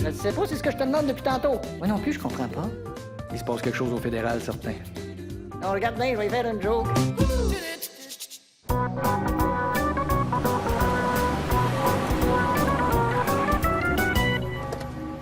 Je sais pas, c'est ce que je te demande depuis tantôt. Moi non plus, je comprends pas. Il se passe quelque chose au fédéral, certain. Non, regarde bien, je vais y faire une joke.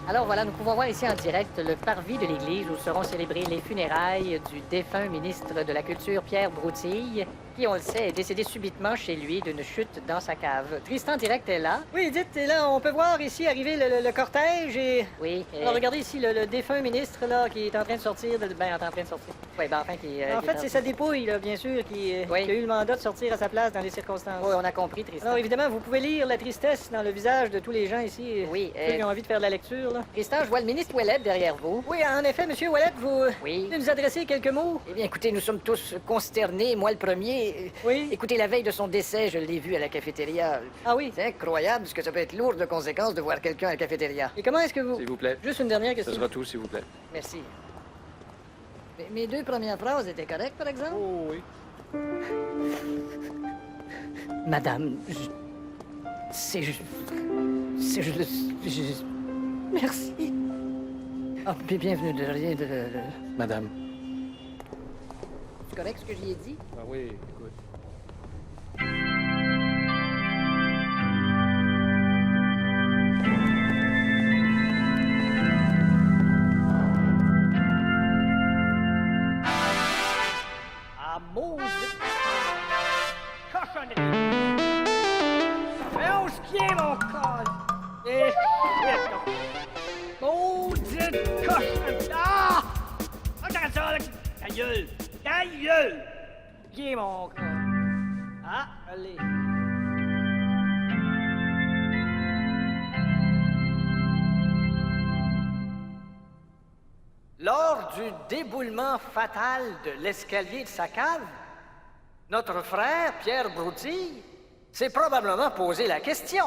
Alors voilà, nous pouvons voir ici en direct le parvis de l'église où seront célébrées les funérailles du défunt ministre de la Culture Pierre Broutille, qui, on le sait, est décédé subitement chez lui d'une chute dans sa cave. Tristan Direct est là. Oui, dites, là, on peut voir ici arriver le cortège et... Oui. Alors regardez ici le défunt ministre, là, qui est en train de sortir de... Ben, en train de sortir. Oui, ben enfin, qui... en fait, c'est sa dépouille, là, bien sûr, qui a eu le mandat de sortir à sa place dans les circonstances. Oui, on a compris, Tristan. Alors évidemment, vous pouvez lire la tristesse dans le visage de tous les gens ici. Oui. Ceux qui ont envie de faire de la lecture, là. Tristan, je vois le ministre Ouellet derrière vous. Oui, en effet, monsieur Ouellet, vous... Oui. Vous nous adresser quelques mots? Eh bien, écoutez, nous sommes tous consternés, moi le premier. Oui. Écoutez, la veille de son décès, je l'ai vu à la cafétéria. Ah oui? C'est incroyable, ce que ça peut être lourd de conséquences de voir quelqu'un à la cafétéria. Et comment est-ce que vous... S'il vous plaît. Juste une dernière question. Ce sera tout, s'il vous plaît. Merci. Mes deux premières phrases étaient correctes, par exemple? Oh oui. Madame, c'est juste... Merci. Ah, puis bienvenue de rien de... Madame. C'est correct ce que j'y ai dit? Ah oui, écoute. Ah, maudit... cochonnerie! Mais on se tient, mon col! Et shit! Maudite cochonnerie! Ah! Ah, t'arrêtes ça, là! Ta gueule! Ta gueule! Tiens, mon col! Ah, allez! Lors du déboulement fatal de l'escalier de sa cave, notre frère, Pierre Broutille, s'est probablement posé la question.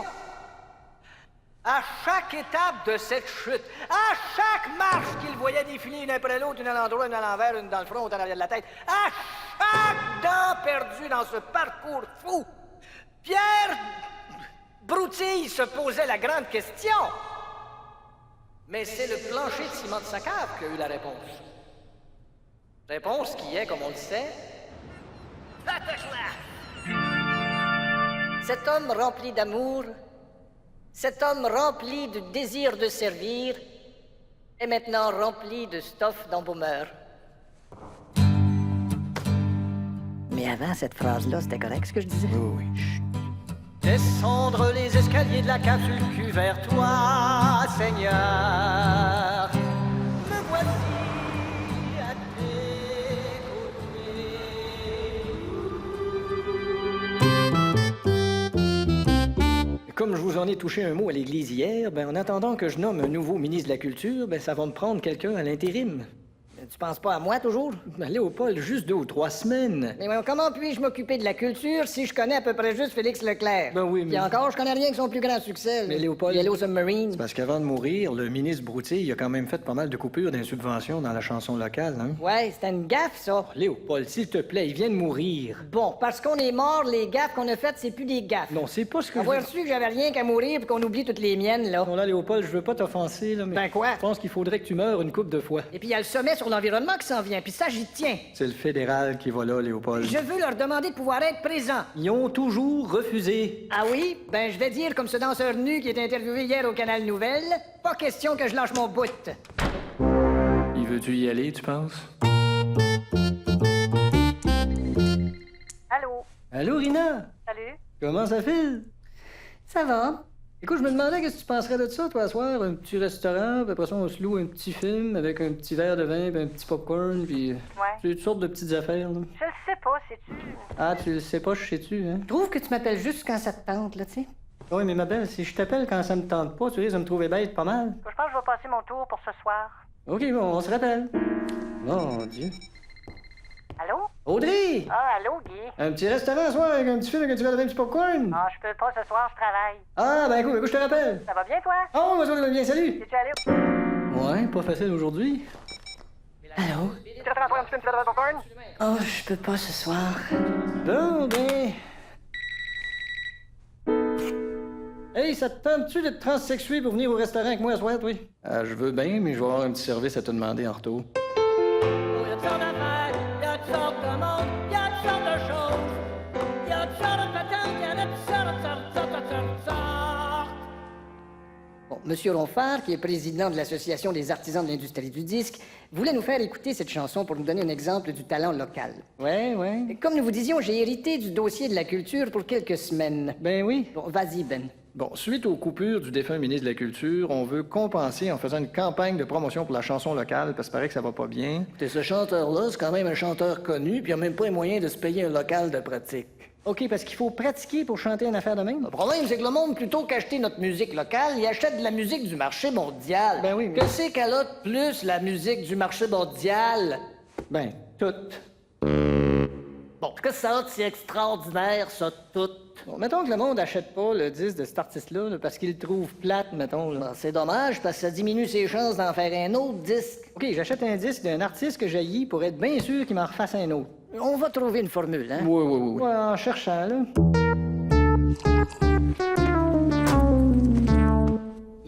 À chaque étape de cette chute, à chaque marche qu'il voyait défiler une après l'autre, une à l'endroit, une à l'envers, une dans le front, une en arrière de la tête, à chaque dent perdue dans ce parcours fou, Pierre Broutille se posait la grande question. Mais c'est le plancher de ciment de sa cave qui a eu la réponse. Réponse qui est, comme on le sait... Cet homme rempli d'amour, cet homme rempli de désir de servir, est maintenant rempli de stuff d'embaumeur. Mais avant cette phrase-là, c'était correct ce que je disais? Oui, oui. Descendre les escaliers de la cave sur le cul vers toi, Seigneur. Me voici à tes côtés. Comme je vous en ai touché un mot à l'église hier, en attendant que je nomme un nouveau ministre de la Culture, ça va me prendre quelqu'un à l'intérim. Tu penses pas à moi, toujours? Léopold, juste 2 ou 3 semaines. Mais comment puis-je m'occuper de la culture si je connais à peu près juste Félix Leclerc? Ben oui, mais... Puis encore, je connais rien que son plus grand succès. Mais Léopold... Yellow Submarine. C'est parce qu'avant de mourir, le ministre Broutille a quand même fait pas mal de coupures des subventions dans la chanson locale, hein? Ouais, c'était une gaffe, ça. Léopold, s'il te plaît, il vient de mourir. Bon, parce qu'on est mort, les gaffes qu'on a faites, c'est plus des gaffes. Non, c'est pas ce que Avoir su que j'avais rien qu'à mourir puis qu'on oublie toutes les miennes, là. Non, là, Léopold, je veux pas t'offenser, là, mais... Ben quoi? Je pense qu'il faudrait que tu meures une couple de fois. Et puis il y a le sommet sur l'environnement qui s'en vient, puis ça, j'y tiens. C'est le fédéral qui va là, Léopold. Je veux leur demander de pouvoir être présents. Ils ont toujours refusé. Ah oui? Ben, je vais dire comme ce danseur nu qui est interviewé hier au Canal Nouvelle, pas question que je lâche mon bout. Il veut-tu y aller, tu penses? Allô? Allô, Rina? Salut? Comment ça fait? Ça va? Écoute, je me demandais qu'est-ce que tu penserais de ça, toi, ce soir? Un petit restaurant, puis après ça, on se loue un petit film avec un petit verre de vin, puis un petit popcorn, puis... Ouais. Toutes sortes de petites affaires, là. Je le sais pas, sais-tu? Ah, tu le sais pas, je sais-tu, hein? Je trouve que tu m'appelles juste quand ça te tente, là, tu sais. Oui, mais ma belle, si je t'appelle quand ça me tente pas, tu risques de me trouver bête pas mal. Je pense que je vais passer mon tour pour ce soir. OK, bon, on se rappelle. Mon Dieu. Allô? Audrey! Ah, allô, Guy? Un petit restaurant ce soir avec un petit film avec un petit verre de vin, un petit popcorn? Ah, je peux pas ce soir, je travaille. Ah, ben écoute, je te rappelle. Ça va bien, toi? Oh, moi, ça va bien, salut! Es-tu allé? Ouais, pas facile aujourd'hui. Allô? Tu te prends un petit peu de popcorn? Oh, je peux pas ce soir. Bon, ben... Hey, ça te tente-tu de te transsexuer pour venir au restaurant avec moi ce soir, toi? Je veux bien, mais je vais avoir un petit service à te demander en retour. Il y a toutes sortes d'affaires, il y a toutes sortes de monde, il y a toutes sortes de choses. Il y a toutes sortes de patentes, il y en a toutes sortes. Bon, Monsieur Ronfard, qui est président de l'Association des artisans de l'industrie du disque, voulait nous faire écouter cette chanson pour nous donner un exemple du talent local. Ouais. Et comme nous vous disions, j'ai hérité du dossier de la culture pour quelques semaines. Ben oui. Bon, vas-y, Ben. Bon, suite aux coupures du défunt ministre de la Culture, on veut compenser en faisant une campagne de promotion pour la chanson locale, parce que paraît que ça va pas bien. Écoutez, ce chanteur-là, c'est quand même un chanteur connu, puis il a même pas les moyens de se payer un local de pratique. OK, parce qu'il faut pratiquer pour chanter une affaire de même? Le problème, c'est que le monde, plutôt qu'acheter notre musique locale, il achète de la musique du marché mondial. Ben oui, mais- Qu'est-ce qu'elle a de plus, la musique du marché mondial? Ben, toutes. Bon, qu'est-ce que ça a de si extraordinaire, ça, tout? Bon, mettons que le monde achète pas le disque de cet artiste-là là, parce qu'il le trouve plate, mettons. Là. Ben, c'est dommage, parce que ça diminue ses chances d'en faire un autre disque. OK, j'achète un disque d'un artiste que j'haïs pour être bien sûr qu'il m'en refasse un autre. On va trouver une formule, hein? Oui. Ouais, en cherchant, là.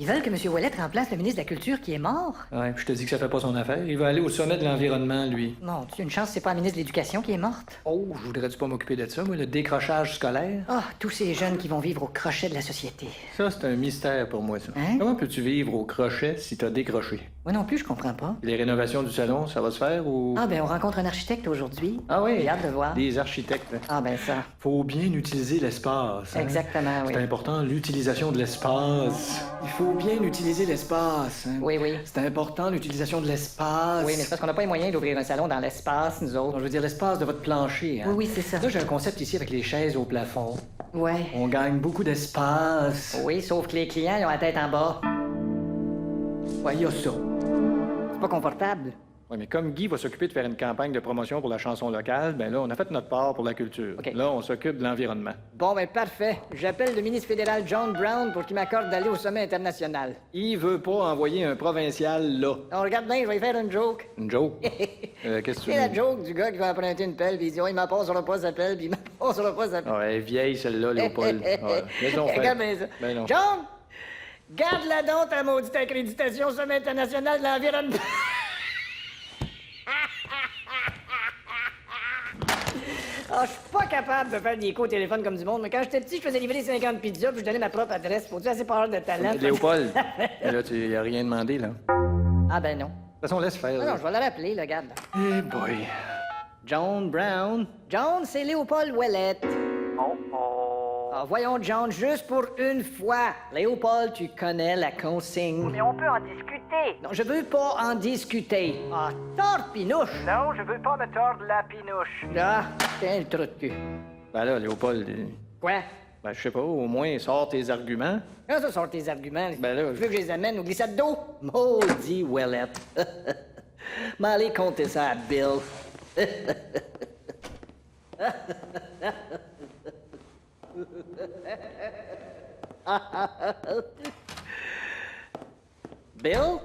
Ils veulent que M. Ouellet remplace le ministre de la Culture qui est mort? Ouais, je te dis que ça fait pas son affaire. Il va aller au sommet de l'environnement, lui. Mon Dieu, une chance, c'est pas la ministre de l'Éducation qui est morte. Oh, je voudrais-tu pas m'occuper de ça, moi, le décrochage scolaire? Ah, tous ces jeunes qui vont vivre au crochet de la société. Ça, c'est un mystère pour moi, ça. Hein? Comment peux-tu vivre au crochet si t'as décroché? Moi non plus, je comprends pas. Les rénovations du salon, ça va se faire ou... Ah, ben, on rencontre un architecte aujourd'hui. Ah oui? J'ai hâte de voir. Des architectes. Ah, ben, ça. Faut bien utiliser l'espace. hein? Exactement, oui. C'est important, l'utilisation de l'espace. Il faut bien utiliser l'espace. hein? Oui. C'est important, l'utilisation de l'espace. Oui, mais c'est parce qu'on n'a pas les moyens d'ouvrir un salon dans l'espace, nous Non, autres. je veux dire l'espace de votre plancher. Hein? Oui, c'est ça. Là, j'ai un concept ici avec les chaises au plafond. Ouais. On gagne beaucoup d'espace. Oui, sauf que les clients, ils ont la tête en bas. Ouais, il y a ça. C'est pas confortable. Oui, mais comme Guy va s'occuper de faire une campagne de promotion pour la chanson locale, ben là, on a fait notre part pour la culture. OK. Là, on s'occupe de l'environnement. Bon, ben, parfait. J'appelle le ministre fédéral John Brown pour qu'il m'accorde d'aller au sommet international. Il veut pas envoyer un provincial là. On regarde bien, je vais y faire une joke. Une joke? Qu'est-ce que tu C'est la veux? joke du gars qui va emprunter une pelle, puis il dit, oh, il m'appassera pas sa pelle, puis il m'appassera pas sa pelle. Ah, elle est vieille, celle-là, Léopold. Ouais. Laisse-donc faire. Regarde bien ça. Ben non. John! Garde-la donc, ta maudite accréditation au sommet international de l'environnement. Ah, je suis pas capable de faire des coups au téléphone comme du monde, mais quand j'étais petit, je faisais livrer 50 pizzas, puis je donnais ma propre adresse. Faut-tu assez pas avoir de talent? Léopold, là, tu y a rien demandé, là. De Ah ben non. toute façon, laisse faire. Non, là. non, je vais la rappeler, là, regarde. Eh boy. John Brown. John, c'est Léopold Ouellet. Ah, voyons, John, juste pour une fois. Léopold, tu connais la consigne. Mais on peut en discuter. Non, je veux pas en discuter. Ah, torpinouche. Non, je veux pas me tordre la pinouche. Ah, t'es un trou de cul. Ben là, Léopold, Quoi? ben je sais pas, au moins, sors tes arguments. Quand ça sort tes arguments? Ben là, Tu veux que je les amène au glissade d'eau? Maudit Ouellet. M'allez compter ça à Bill. Bill?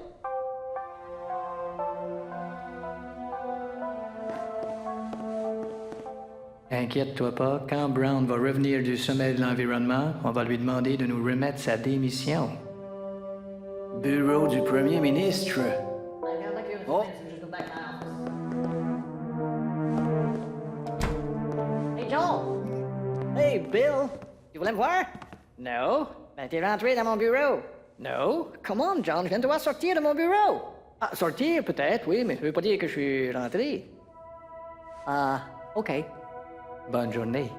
Inquiète-toi pas, quand Brown va revenir du sommet de l'environnement, on va lui demander de nous remettre sa démission. Bureau du premier ministre. Oh. Hey, John! Hey, Bill! Tu voulais me voir? No. Ben, t'es rentré dans mon bureau. No. Come on, John, je viens de te voir sortir de mon bureau. Ah, sortir, peut-être, oui, mais ça veut pas dire que je suis rentré. Ah, OK. Bonne journée.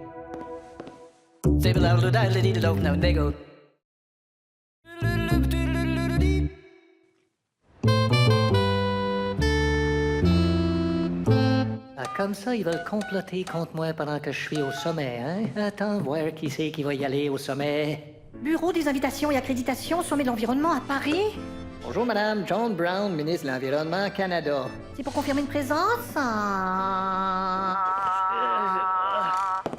Ah, comme ça, ils veulent comploter contre moi pendant que je suis au sommet, hein? Attends, voir qui c'est qui va y aller au sommet. Bureau des invitations et accréditations, sommet de l'environnement à Paris? Bonjour, madame. John Brown, ministre de l'Environnement, Canada. C'est pour confirmer une présence?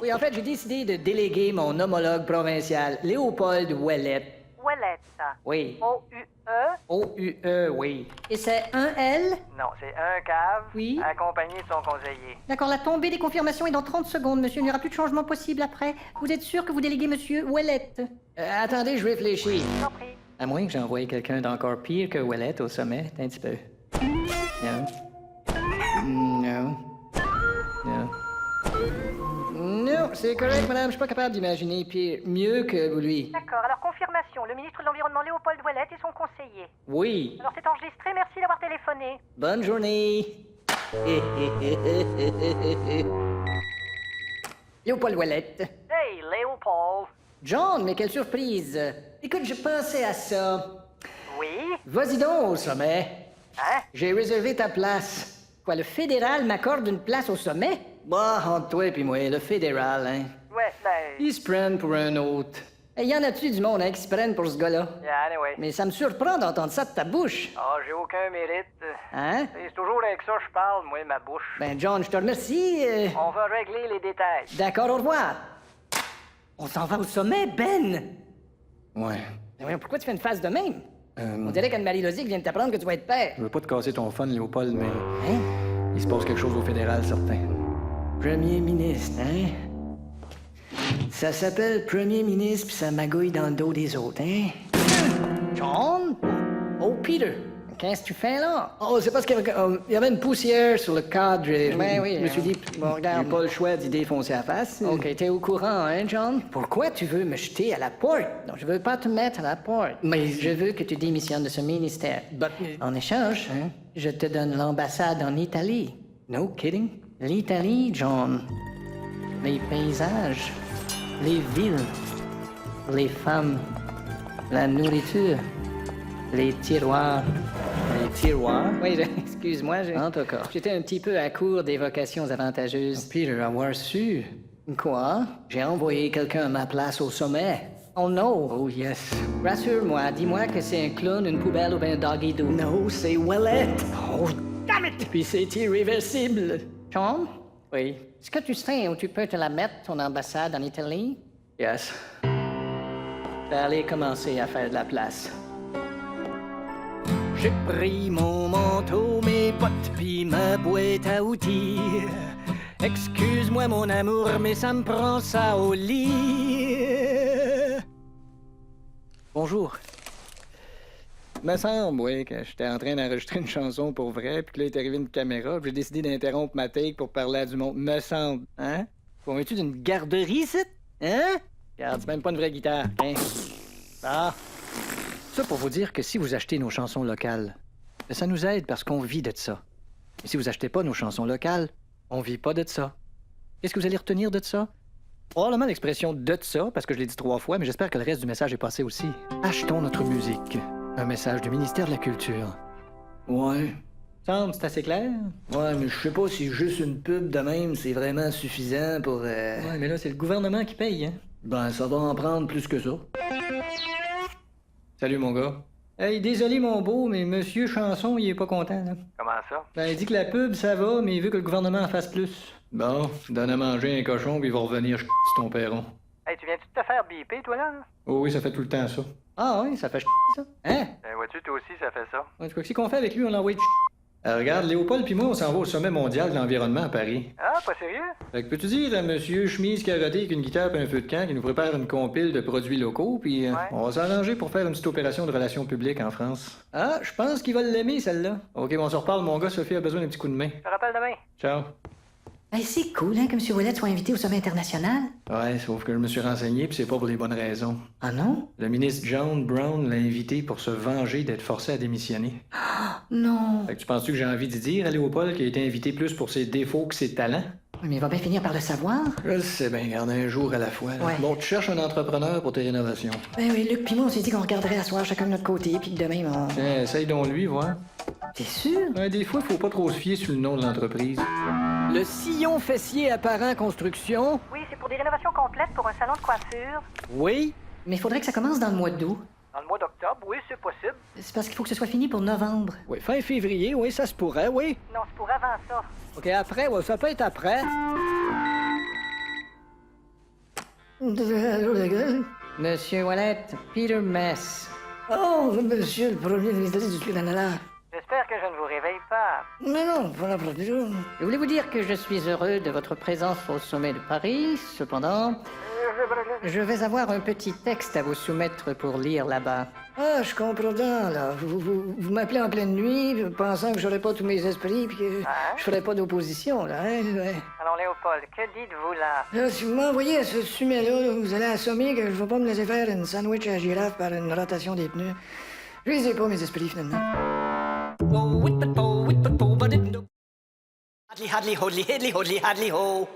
Oui, en fait, j'ai décidé de déléguer mon homologue provincial, Léopold Ouellet. Ouellette. Oui. O-U-E? O-U-E, oui. Et c'est un L? Non, c'est un cave. Oui. Accompagné de son conseiller. D'accord, la tombée des confirmations est dans 30 secondes, monsieur. Il n'y aura plus de changement possible après. Vous êtes sûr que vous déléguez monsieur Ouellette? Attendez, je réfléchis. Je t'en prie. À moins que j'ai envoyé quelqu'un d'encore pire que Ouellette au sommet, un petit peu. Non. Non. Non. Non, c'est correct, madame. Je suis pas capable d'imaginer pire, mieux que lui. D'accord, alors confirmation. Le ministre de l'Environnement Léopold Ouellette et son conseiller. Oui. Alors c'est enregistré, merci d'avoir téléphoné. Bonne journée. Léopold Ouellette. Hey, Léopold. John, mais quelle surprise. Écoute, je pensais à ça. Oui? Vas-y donc au sommet. Hein? J'ai réservé ta place. Quoi, le fédéral m'accorde une place au sommet? Bah, entre toi et moi, le fédéral, hein. Ouais, ben... Ils se prennent pour un autre. Et y en a-tu du monde, hein, qui se prennent pour ce gars-là? Yeah, anyway. Mais ça me surprend d'entendre ça de ta bouche. Ah, j'ai aucun mérite. Hein? C'est toujours avec ça que je parle, moi, ma bouche. Ben, John, je te remercie. On va régler les détails. D'accord, au revoir. On s'en va au sommet, Ben! Ouais. Ben voyons, pourquoi tu fais une face de même? Euh, On dirait qu'Anne-Marie Lozic vient de t'apprendre que tu vas être père. Je veux pas te casser ton fun, Léopold, mais Hein? il se passe quelque chose au fédéral, certain. Premier ministre, hein? Ça s'appelle Premier ministre, puis ça magouille dans le dos des autres, hein? John? Oh, Peter! Qu'est-ce que tu fais là? Oh, c'est parce qu'il y avait une poussière sur le cadre. Ben oui, Je me suis dit, bon, regarde. j'ai pas le choix d'y défoncer la face. OK, t'es au courant, hein, John? Pourquoi tu veux me jeter à la porte? Non, je veux pas te mettre à la porte. Mais Je veux que tu démissionnes de ce ministère. But- En échange, Hein? je te donne l'ambassade en Italie. No kidding? L'Italie, John. Les paysages, les villes, les femmes, la nourriture, les tiroirs. Les tiroirs? Oui, excuse-moi, En tout cas. j'étais un petit peu à court d'évocations avantageuses. Peter, avoir su. Quoi? J'ai envoyé quelqu'un à ma place au sommet. Oh non! Oh yes. Rassure-moi, dis-moi que c'est un clown, une poubelle ou bien un doggy doo. No, c'est Ouellette. Oh, damn it! Puis c'est irréversible. John, Oui. est-ce que tu sais où tu peux te la mettre, ton ambassade en Italie? Yes. Je vais aller commencer à faire de la place. J'ai pris mon manteau, mes bottes, puis ma boîte à outils. Excuse-moi mon amour, mais ça me prend ça au lit. Bonjour. Me semble, oui, que j'étais en train d'enregistrer une chanson pour vrai, puis que là est arrivée une caméra, puis j'ai décidé d'interrompre ma take pour parler à du monde. Me semble, hein? Conviens-tu d'une garderie, c'est? Hein? Regarde, c'est même pas une vraie guitare, hein? Ah! Ça pour vous dire que si vous achetez nos chansons locales, ça nous aide parce qu'on vit de ça. Et si vous achetez pas nos chansons locales, on vit pas de ça. Qu'est-ce que vous allez retenir de ça? Probablement l'expression de ça, parce que je l'ai dit 3 fois, mais j'espère que le reste du message est passé aussi. Achetons notre musique. Un message du ministère de la Culture. Ouais. Semble, c'est assez clair? Ouais, mais je sais pas si juste une pub de même, c'est vraiment suffisant pour... Ouais, mais là, c'est le gouvernement qui paye, hein? Ben, ça va en prendre plus que ça. Salut, mon gars. Hey, désolé, mon beau, mais Monsieur Chanson, il est pas content, là. Comment ça? Ben, il dit que la pub, ça va, mais il veut que le gouvernement en fasse plus. Bon, donne à manger un cochon, puis il va revenir sur ton perron. Hey, tu viens-tu de te faire biper, toi, là? Oh oui, ça fait tout le temps, ça. Ah oui, ça fait ça. Hein? Ben, vois-tu, toi aussi, ça fait ça. Ouais, tu vois, qu'est-ce qu'on fait avec lui? On l'envoie de regarde, Léopold puis moi, on s'en va au sommet mondial de l'environnement à Paris. Ah, pas sérieux? Fait que peux-tu dire à Monsieur Chemise Carotté avec une guitare et un feu de camp qui nous prépare une compile de produits locaux, puis Ouais. on va s'arranger pour faire une petite opération de relations publiques en France. Ah, je pense qu'il va l'aimer, celle-là. OK, bon, on se reparle, mon gars. Sophie a besoin d'un petit coup de main. Je te rappelle demain. Ciao. Ben, c'est cool, hein, que M. Ouellette soit invité au sommet international. Ouais, sauf que je me suis renseigné, puis c'est pas pour les bonnes raisons. Ah non? Le ministre John Brown l'a invité pour se venger d'être forcé à démissionner. Non. Fait que tu penses-tu que j'ai envie d'y dire à Léopold qu'il a été invité plus pour ses défauts que ses talents? Mais il va bien finir par le savoir. Je sais bien, garde un jour à la fois. là. Ouais. Bon, tu cherches un entrepreneur pour tes rénovations. Ben oui, Luc pis moi, on s'est dit qu'on regarderait à soir chacun de notre côté, puis que demain, on... Tiens, essaye donc lui, voir. T'es sûr? Ouais, des fois, faut pas trop se fier sur le nom de l'entreprise. Le sillon fessier apparent construction? Oui, c'est pour des rénovations complètes pour un salon de coiffure. Oui. Mais il faudrait que ça commence dans le mois d'août. Dans le mois d'octobre, oui, c'est possible. C'est parce qu'il faut que ce soit fini pour novembre. Oui, fin février, oui, ça se pourrait, oui. Non, c'est pour avant ça. OK, après, ouais, ça peut être après. Monsieur Ouellet, Peter Mess. Oh, monsieur le premier ministre du Canada. J'espère que je ne vous réveille pas. Mais non, pas la procédure. Je voulais vous dire que je suis heureux de votre présence au sommet de Paris. Cependant, je vais avoir un petit texte à vous soumettre pour lire là-bas. Ah, je comprends, là. Vous m'appelez en pleine nuit, pensant que j'aurais pas tous mes esprits, puis que je ferais pas d'opposition, là, hein? Ouais. Alors, Léopold, que dites-vous là? Là, si vous m'envoyez à ce sommet-là, vous allez assommer que je vais pas me laisser faire une sandwich à girafe par une rotation des pneus. Je les ai pas, mes esprits, finalement. Hadley, hodley, hedley, hodley, hadley, ho.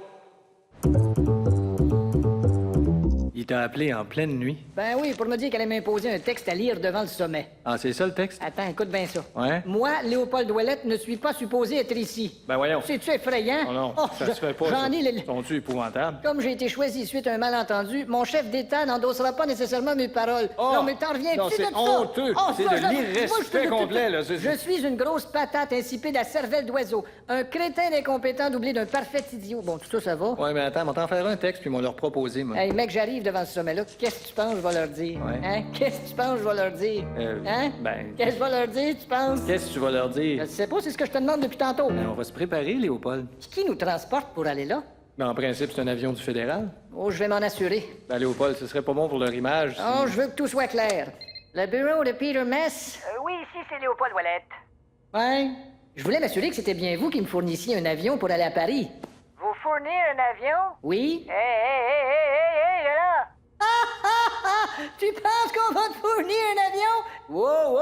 Il t'a appelé en pleine nuit. Ben oui, pour me dire qu'elle allait m'imposer un texte à lire devant le sommet. Ah, c'est ça le texte? Attends, écoute bien ça. Ouais? Moi, Léopold Ouellette, ne suis pas supposé être ici. Ben voyons. C'est-tu effrayant? Oh non, ça se fait pas. J'en ça. ai le... Sont-tu épouvantables? Comme j'ai été choisi suite à un malentendu, mon chef d'État n'endossera pas nécessairement mes paroles. Oh! Non, mais t'en reviens-tu Non, de c'est ça? honteux. C'est ça, de l'irrespect complet, là. Je suis une grosse patate insipide à cervelle d'oiseau. Un crétin incompétent doublé d'un parfait idiot. Bon, tout ça, ça va. Ouais, mais attends, on va t'en faire un texte, puis on va leur proposer, moi. Hey, mec, j'arrive devant ce sommet-là. Qu'est-ce que tu penses que je vais leur dire? Ouais. Hein? Qu'est-ce que tu penses que je vais leur dire? Hein? Ben, Qu'est-ce que je vais leur dire, tu penses? qu'est-ce que tu vas leur Je dire? sais pas, c'est ce que je te demande depuis tantôt. Ben, on va se préparer, Léopold. Qui nous transporte pour aller là? Ben, en principe, c'est un avion du fédéral. Oh, je vais m'en assurer. Ben, Léopold, ce serait pas bon pour leur image. si- Oh, je veux que tout soit clair. Le bureau de Peter Mess? Oui, ici, c'est Léopold Ouellette. Ouais. Je voulais m'assurer que c'était bien vous qui me fournissiez un avion pour aller à Paris. Vous fournir un avion? Oui? Hé, là! Tu penses qu'on va te fournir un avion? Wow!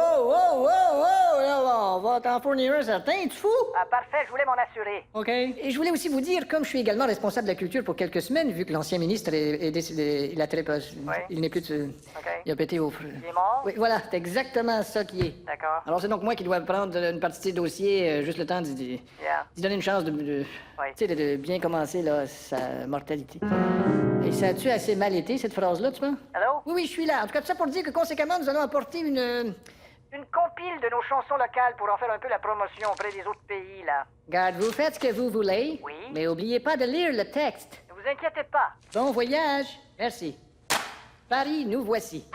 Là, on va t'en fournir un certain, tu fous? Ah, parfait, je voulais m'en assurer. OK. Et je voulais aussi vous dire, comme je suis également responsable de la culture pour quelques semaines, vu que l'ancien ministre est décédé, il a très pas... Il n'est plus de... OK. Il a pété au... Il est mort? Oui, voilà, c'est exactement ça qui est. D'accord. Alors c'est donc moi qui dois prendre une partie de ses dossiers, juste le temps d'y donner une chance de tu sais, de bien commencer là, sa mortalité. Et ça a-tu assez mal été, cette phrase-là, tu penses? Allô? Oui, je suis là. En tout cas, tout ça pour dire que conséquemment, nous allons apporter une... Une compile de nos chansons locales pour en faire un peu la promotion auprès des autres pays, là. Garde, vous faites ce que vous voulez. Oui. Mais oubliez pas de lire le texte. Ne vous inquiétez pas. Bon voyage. Merci. Paris, nous voici.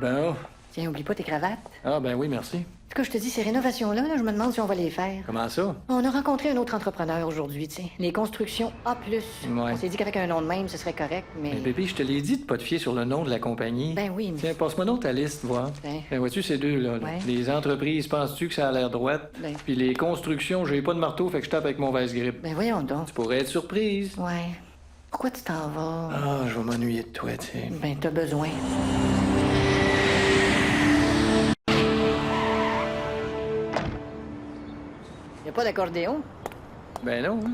Ben, oh. Tiens, oublie pas tes cravates. Ah, ben oui, merci. En tout cas, je te dis, ces rénovations-là, là, je me demande si on va les faire. Comment ça? On a rencontré un autre entrepreneur aujourd'hui, tu sais. Les constructions A+. Ouais. On s'est dit qu'avec un nom de même, ce serait correct, mais... Mais bébé, je te l'ai dit de pas te fier sur le nom de la compagnie. Ben oui, mais... Tiens, passe-moi donc ta liste, voir. Ben, vois-tu ces deux-là? Là? Ouais. Les entreprises, penses-tu que ça a l'air droite? Ben. Puis les constructions, j'ai pas de marteau, fait que je tape avec mon vase-grippe. Ben voyons donc. Tu pourrais être surprise. Ouais. Pourquoi tu t'en vas? Ah, je vais m'ennuyer de toi, tu sais. Ben, t'as besoin. Y a pas d'accordéon? Ben non, hein?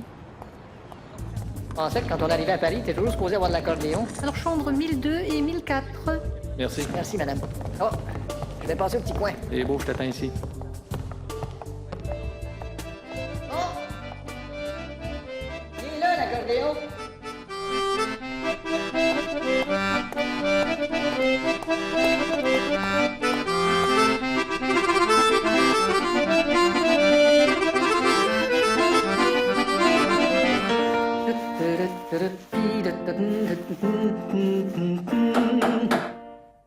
Je pensais que quand on arrivait à Paris, t'es toujours supposé avoir de l'accordéon. Alors, chambre 1002 et 1004. Merci. Merci, madame. Oh, je vais passer au petit coin. C'est beau, je t'attends ici. Oh! Il est là, l'accordéon.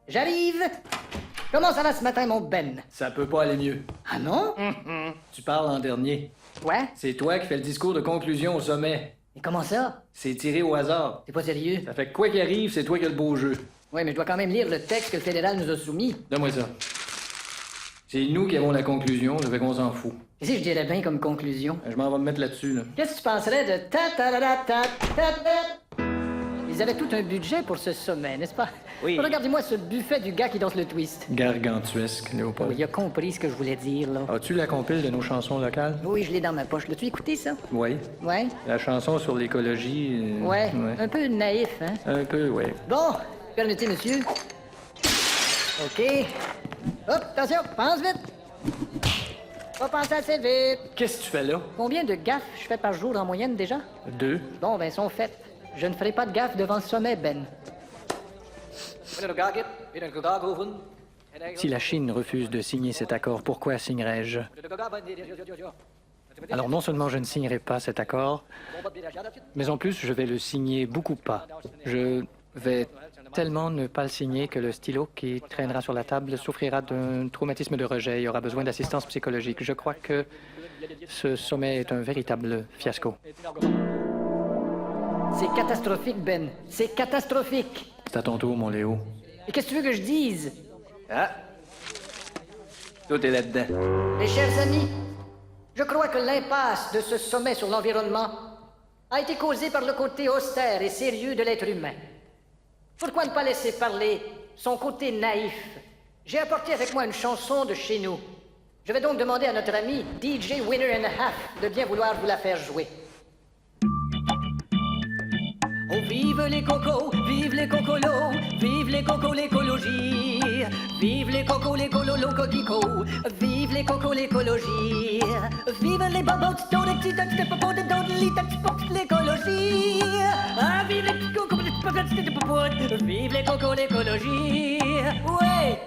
J'arrive. Comment ça va ce matin, mon Ben? Ça peut pas aller mieux. Ah non? Tu parles en dernier. Ouais? C'est toi qui fais le discours de conclusion au sommet. Et comment ça? C'est tiré au hasard. T'es pas sérieux? Ça fait que quoi qu'il arrive, c'est toi qui as le beau jeu. Ouais, mais je dois quand même lire le texte que le fédéral nous a soumis. Donne-moi ça. C'est nous qui avons la conclusion, ça fait qu'on s'en fout. Qu'est-ce que je dirais bien comme conclusion? Je m'en vais me mettre là-dessus, là. Qu'est-ce que tu penserais de ta-ta-ra-ta-ta-ta? Ils avaient tout un budget pour ce sommet, n'est-ce pas? Oui. Regardez-moi ce buffet du gars qui danse le twist. Gargantuesque, Oh, Léopold. il a compris ce que je voulais dire, là. As-tu la compile de nos chansons locales? Oui, je l'ai dans ma poche. L'as-tu écouté, ça? Oui. Ouais? La chanson sur l'écologie. Ouais. Un peu naïf, hein? Un peu, ouais. Bon, permettez, monsieur. OK. Hop, attention, pense vite. Pas penser assez vite. Qu'est-ce que tu fais là? Combien de gaffes je fais par jour en moyenne, déjà? 2. Bon, ben, sont faites. Je ne ferai pas de gaffe devant le sommet, Ben. Si la Chine refuse de signer cet accord, pourquoi signerais-je? Alors non seulement je ne signerai pas cet accord, mais en plus je vais le signer beaucoup pas. Je vais tellement ne pas le signer que le stylo qui traînera sur la table souffrira d'un traumatisme de rejet et aura besoin d'assistance psychologique. Je crois que ce sommet est un véritable fiasco. C'est catastrophique, Ben. C'est catastrophique. C'est à ton tour, mon Léo. Et qu'est-ce que tu veux que je dise? Ah! Tout est là-dedans. Mes chers amis, je crois que l'impasse de ce sommet sur l'environnement a été causée par le côté austère et sérieux de l'être humain. Pourquoi ne pas laisser parler son côté naïf? J'ai apporté avec moi une chanson de chez nous. Je vais donc demander à notre ami DJ Winner and a Half de bien vouloir vous la faire jouer. Oh, vive les cocos, vive les cocolos, vive les cocos, l'écologie. Vive les cocos, les cololos, coquicots, vive les cocos, l'écologie. Vive les babots, dans les petits touch de popotes, dans les touch l'écologie. Ah, vive les cocos, les popotes, vive les cocos, l'écologie. Ouais!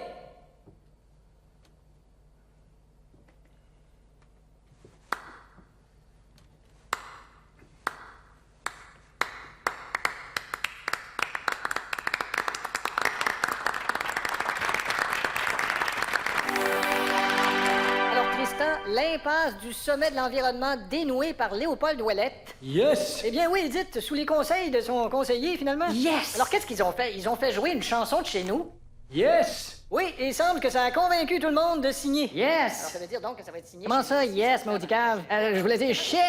L'impasse du sommet de l'environnement dénouée par Léopold Ouellette. Yes! Eh bien oui, dites, sous les conseils de son conseiller, finalement. Yes! Alors qu'est-ce qu'ils ont fait? Ils ont fait jouer une chanson de chez nous. Yes! Oui, et il semble que ça a convaincu tout le monde de signer. Yes! Alors ça veut dire donc que ça va être signé. Comment ça, yes, maudit cave? Je voulais dire shit!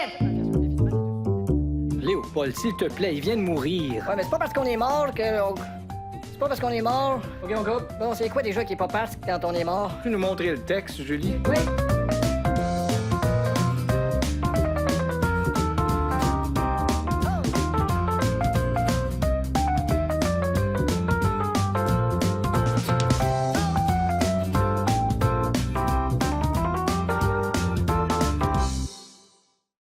Léopold, s'il te plaît, il vient de mourir. Ouais, mais c'est pas parce qu'on est mort que... C'est pas parce qu'on est mort. OK, on coupe. Bon, c'est quoi déjà qui est pas parce quand on est mort? Tu nous montrer le texte, Julie? Oui.